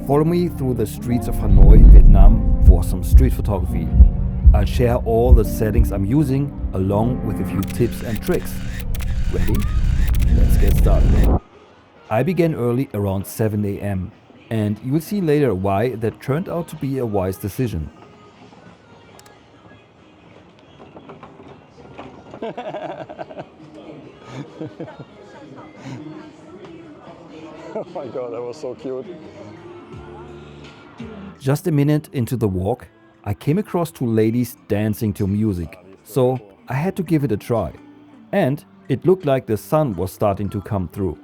Follow me through the streets of Hanoi, Vietnam for some street photography. I'll share all the settings I'm using along with a few tips and tricks. Ready? Let's get started. I began early around 7 a.m. and you'll see later why that turned out to be a wise decision. Oh my god, that was so cute. Just a minute into the walk, I came across two ladies dancing to music, so I had to give it a try. And it looked like the sun was starting to come through.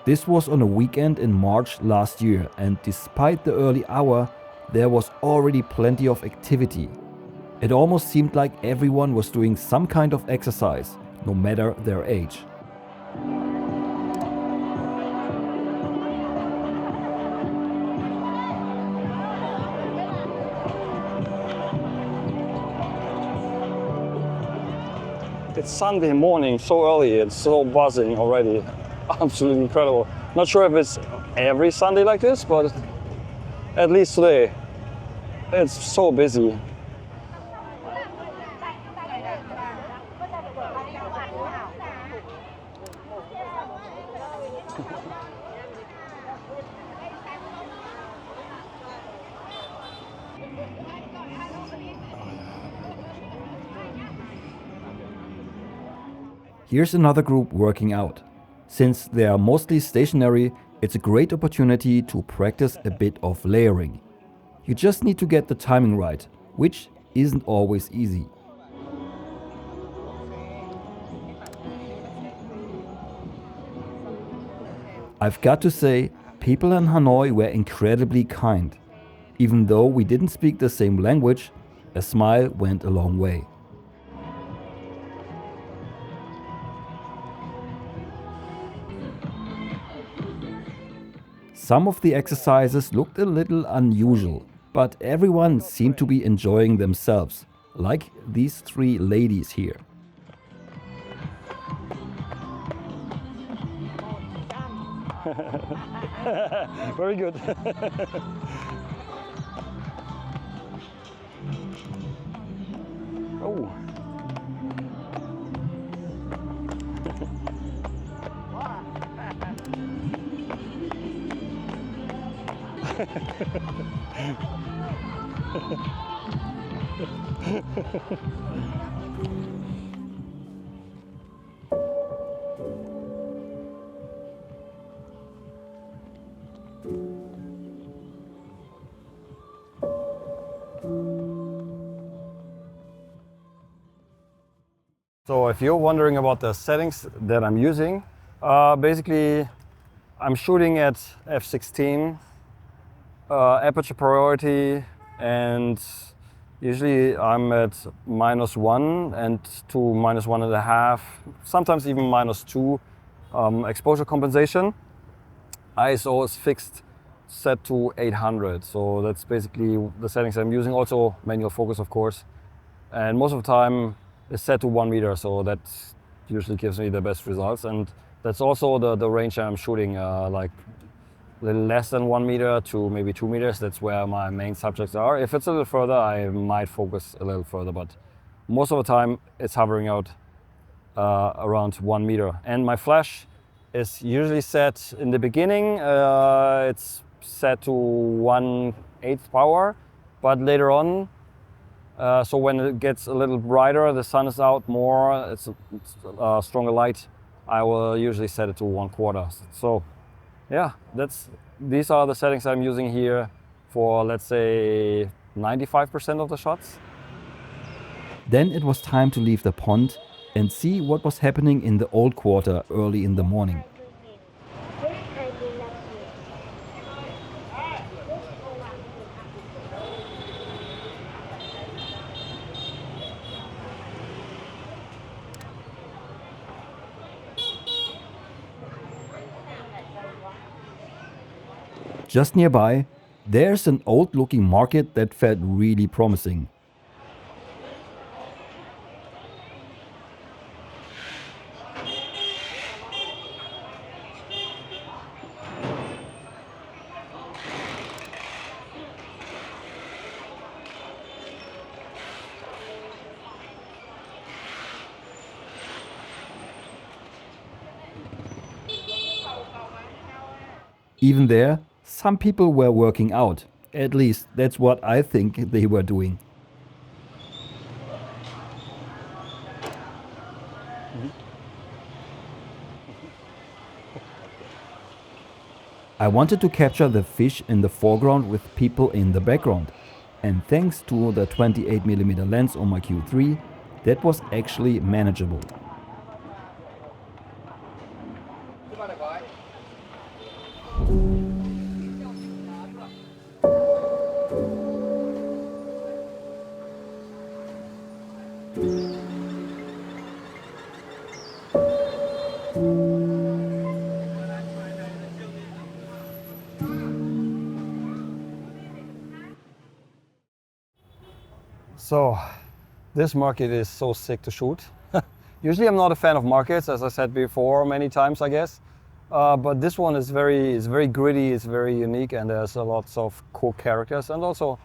This was on a weekend in March last year, and despite the early hour, there was already plenty of activity. It almost seemed like everyone was doing some kind of exercise, no matter their age. It's Sunday morning, so early, it's so buzzing already. Absolutely incredible. Not sure if it's every Sunday like this, but at least today, it's so busy. Here's another group working out. Since they are mostly stationary, it's a great opportunity to practice a bit of layering. You just need to get the timing right, which isn't always easy. I've got to say, people in Hanoi were incredibly kind. Even though we didn't speak the same language, a smile went a long way. Some of the exercises looked a little unusual, but everyone seemed to be enjoying themselves, like these three ladies here. Very good. Oh. So if you're wondering about the settings that I'm using, basically I'm shooting at f/16, aperture priority, and usually I'm at -1 and to -1.5, sometimes even -2 exposure compensation. ISO is fixed, set to 800, so that's basically the settings I'm using. Also manual focus, of course, and most of the time it's set to 1 meter, so that usually gives me the best results. And that's also the range I'm shooting, like a little less than 1 meter to maybe 2 meters. That's where my main subjects are. If it's a little further, I might focus a little further, but most of the time it's hovering out around 1 meter. And my flash is usually set in the beginning, it's set to 1/8 power, but later on, so when it gets a little brighter, the sun is out more, it's a stronger light, I will usually set it to 1/4. So yeah, these are the settings I'm using here for, let's say, 95% of the shots. Then it was time to leave the pond and see what was happening in the old quarter early in the morning. Just nearby, there's an old-looking market that felt really promising. Even there, some people were working out. At least that's what I think they were doing. I wanted to capture the fish in the foreground with people in the background. And thanks to the 28mm lens on my Q3, that was actually manageable. So this market is so sick to shoot. Usually I'm not a fan of markets, as I said before many times, I guess. But this one is very gritty, it's very unique, and there's a lots of cool characters, and also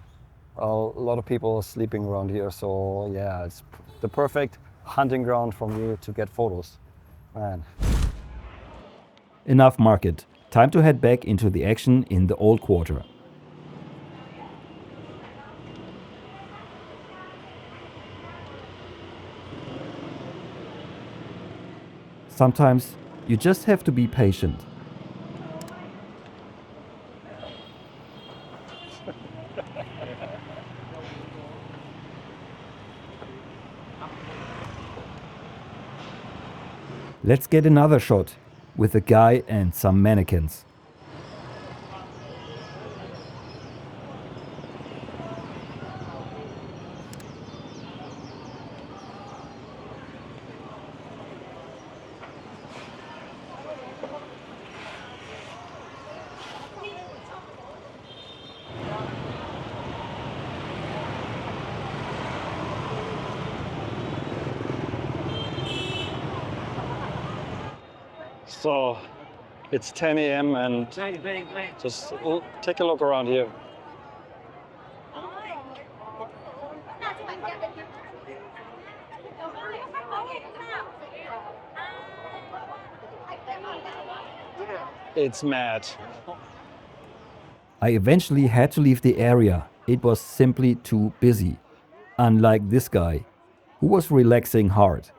a lot of people sleeping around here. So yeah, it's the perfect hunting ground for me to get photos. Man. Enough market. Time to head back into the action in the old quarter. Sometimes you just have to be patient. Let's get another shot with a guy and some mannequins. So it's 10 a.m. and just take a look around here. It's mad. I eventually had to leave the area. It was simply too busy. Unlike this guy, who was relaxing hard.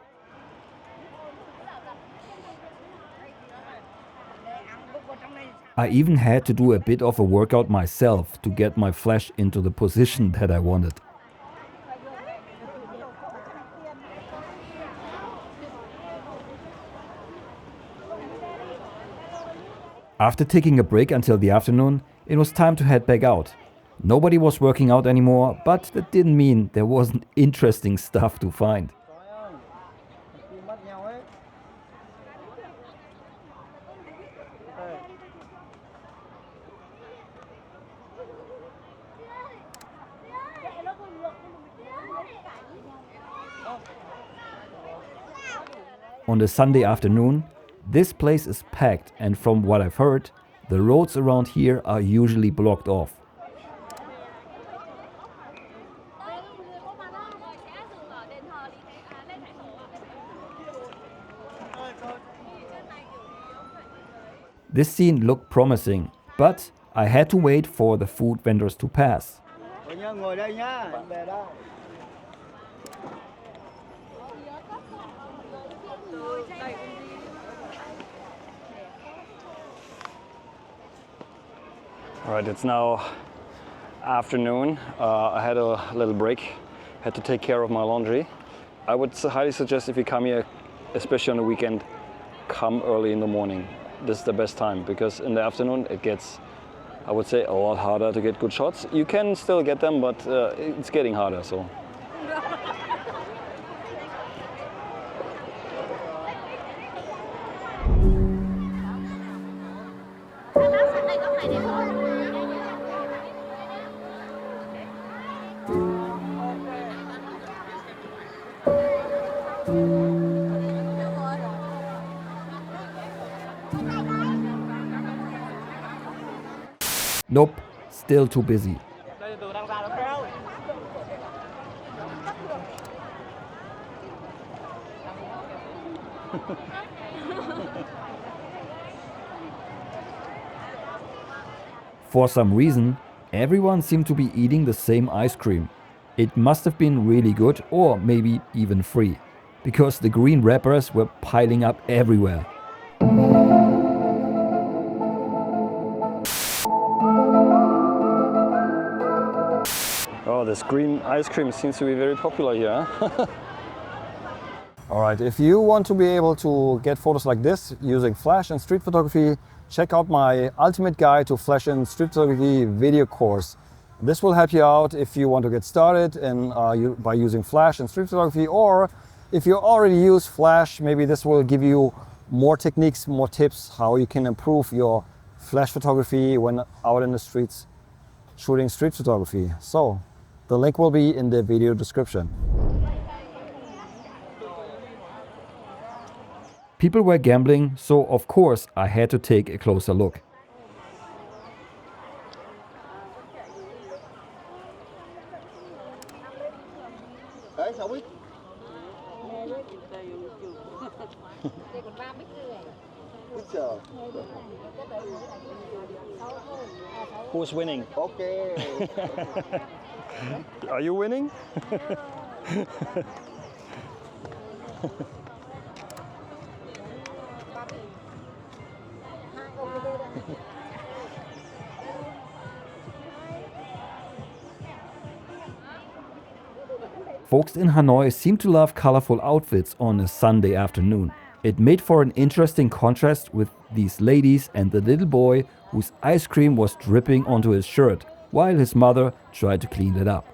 I even had to do a bit of a workout myself to get my flash into the position that I wanted. After taking a break until the afternoon, it was time to head back out. Nobody was working out anymore, but that didn't mean there wasn't interesting stuff to find. On the Sunday afternoon, this place is packed, and from what I've heard, the roads around here are usually blocked off. This scene looked promising, but I had to wait for the food vendors to pass. All right, it's now afternoon. I had a little break, had to take care of my laundry. I would highly suggest if you come here, especially on the weekend, come early in the morning. This is the best time because in the afternoon it gets, I would say, a lot harder to get good shots. You can still get them, but it's getting harder. So. Nope, still too busy. For some reason, everyone seemed to be eating the same ice cream. It must have been really good, or maybe even free, because the green wrappers were piling up everywhere. Oh, this green ice cream seems to be very popular here. All right, if you want to be able to get photos like this using flash and street photography, check out my ultimate guide to flash and street photography video course. This will help you out if you want to get started by using flash and street photography, or if you already use flash, maybe this will give you more techniques, more tips how you can improve your flash photography when out in the streets shooting street photography. So the link will be in the video description. People were gambling, so of course I had to take a closer look. Who's winning? Okay. Are you winning? Folks in Hanoi seem to love colorful outfits on a Sunday afternoon. It made for an interesting contrast with these ladies and the little boy whose ice cream was dripping onto his shirt, while his mother tried to clean it up.